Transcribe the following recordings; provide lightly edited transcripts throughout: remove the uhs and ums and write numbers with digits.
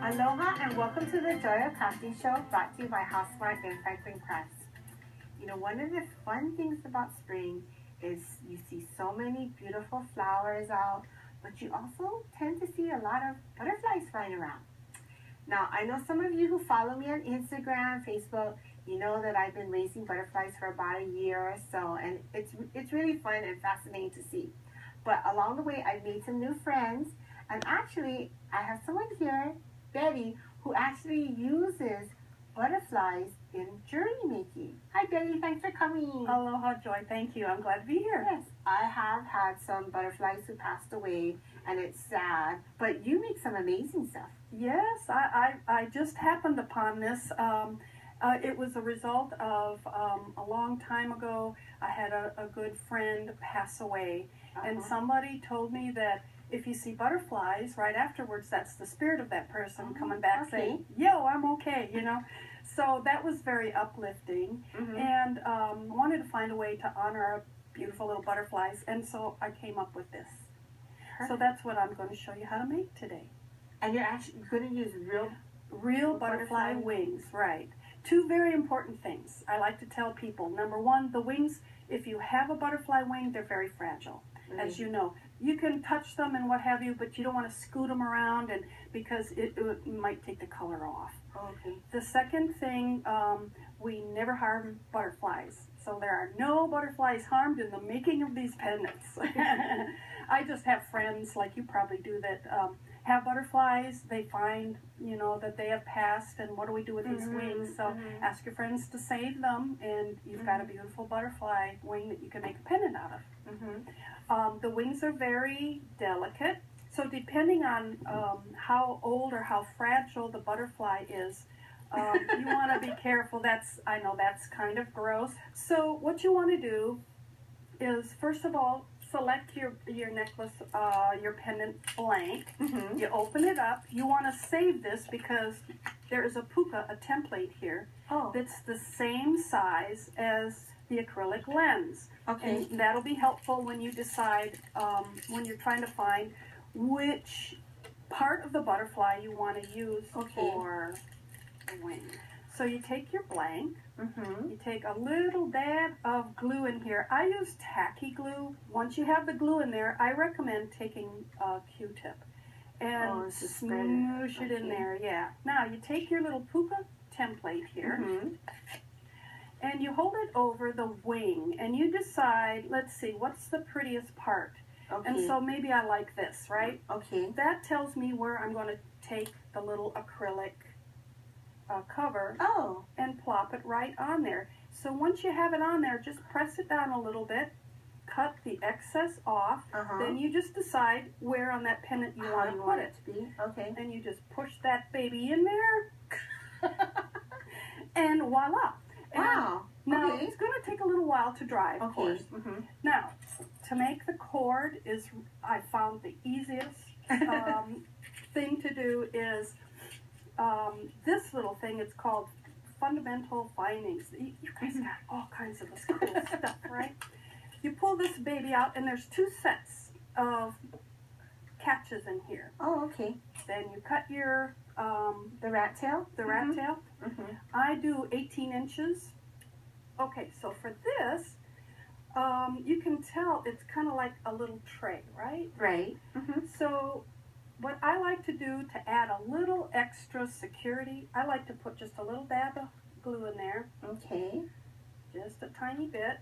Aloha and welcome to the Joy of Crafting Show, brought to you by Housemark and Franklin Press. You know, one of the fun things about spring is you see so many beautiful flowers out, but you also tend to see a lot of butterflies flying around. Now, I know some of you who follow me on Instagram, Facebook, you know that I've been raising butterflies for about a year or so, and it's really fun and fascinating to see. But along the way, I've made some new friends, and actually, I have someone here, Betty, who actually uses butterflies in jewelry making. Hi, Betty. Thanks for coming. Aloha, Joy. Thank you. I'm glad to be here. Yes, I have had some butterflies who passed away, and it's sad, but you make some amazing stuff. Yes, I just happened upon this. It was a result of a long time ago. I had a good friend pass away, and somebody told me that if you see butterflies right afterwards, that's the spirit of that person coming back saying, yo, I'm okay, you know. So that was very uplifting, and wanted to find a way to honor our beautiful little butterflies, and so I came up with this. Perfect. So that's what I'm going to show you how to make today. And you're actually going to use real butterfly wings, right. Two very important things I like to tell people. Number one, the wings, if you have a butterfly wing, they're very fragile, as you know. You can touch them and what have you, but you don't want to scoot them around and because it might take the color off. Okay. The second thing, we never harm butterflies. So there are no butterflies harmed in the making of these pendants. I just have friends, like you probably do, that have butterflies. They find, you know, that they have passed, and what do we do with these wings? So ask your friends to save them, and you've got a beautiful butterfly wing that you can make a pendant out of. The wings are very delicate, so depending on how old or how fragile the butterfly is, you want to be careful. I know that's kind of gross. So what you want to do is, first of all, select your necklace, your pendant blank. You open it up. You want to save this because there is a puka, a template here, that's the same size as the acrylic lens. Okay. And that'll be helpful when you decide, when you're trying to find which part of the butterfly you want to use for the wing. So you take your blank, you take a little dab of glue in here. I use tacky glue. Once you have the glue in there, I recommend taking a Q-tip and smoosh it in there. Yeah. Now you take your little puka template here, and you hold it over the wing, and you decide, let's see, what's the prettiest part? And so maybe I like this, right? That tells me where I'm going to take the little acrylic cover and plop it right on there. So once you have it on there, just press it down a little bit, cut the excess off, then you just decide where on that pendant you want to put it. And you just push that baby in there, and voila. Wow. Now, it's going to take a little while to dry, of course. Now, to make the cord I found the easiest thing to do is this little thing. It's called Fundamental Findings. You guys got all kinds of this cool stuff, right? You pull this baby out, and there's two sets of catches in here. Then you cut your the rat tail. Rat tail. I do 18 inches. Okay, so for this, you can tell it's kind of like a little tray, right? Right. So what I like to do to add a little extra security, I like to put just a little dab of glue in there. Just a tiny bit.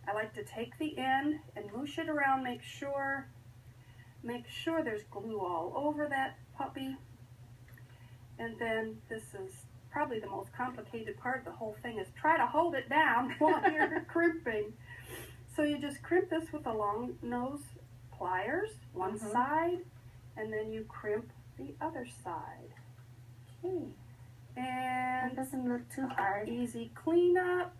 I like to take the end and moosh it around, make sure there's glue all over that puppy. And then this is probably the most complicated part of the whole thing, is try to hold it down while you're crimping. So you just crimp this with a long nose pliers, one side, and then you crimp the other side. And that doesn't look too hard. Easy cleanup,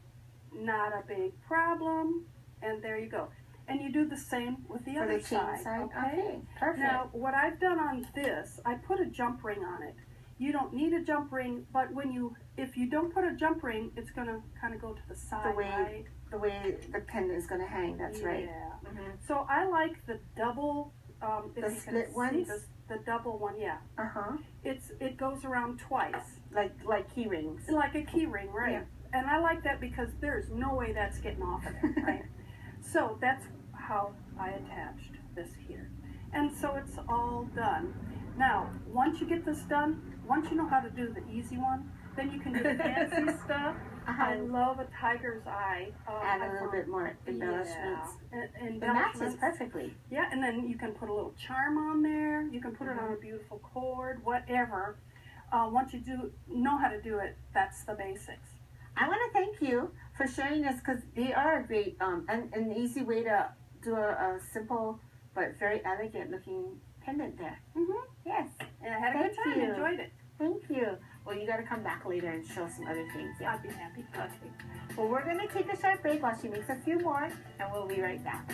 not a big problem, and there you go. And you do the same with the other side. Okay, perfect. Now, what I've done on this, I put a jump ring on it. You don't need a jump ring, but if you don't put a jump ring, it's going to kind of go to the side, the way the pendant is going to hang, that's right. So I like the double if The you split can ones? see the double one, yeah. It goes around twice. Like key rings. Like a key ring, right? Yeah. And I like that because there's no way that's getting off of there, right? So that's how I attached this here. And so it's all done. Now, once you get this done, once you know how to do the easy one, then you can do the fancy stuff. I love a tiger's eye. Add a little bit more embellishments. Yeah. It matches perfectly. Yeah, and then you can put a little charm on there. You can put it on a beautiful cord, whatever. Once you know how to do it, that's the basics. I want to thank you for sharing this because they are a great and an easy way to do a simple but very elegant looking pendant there. Yes. And I had a good time. Enjoyed it. Thank you. Well, you got to come back later and show some other things. Yeah. I'd be happy. Okay. Well, we're going to take a short break while she makes a few more, and we'll be right back.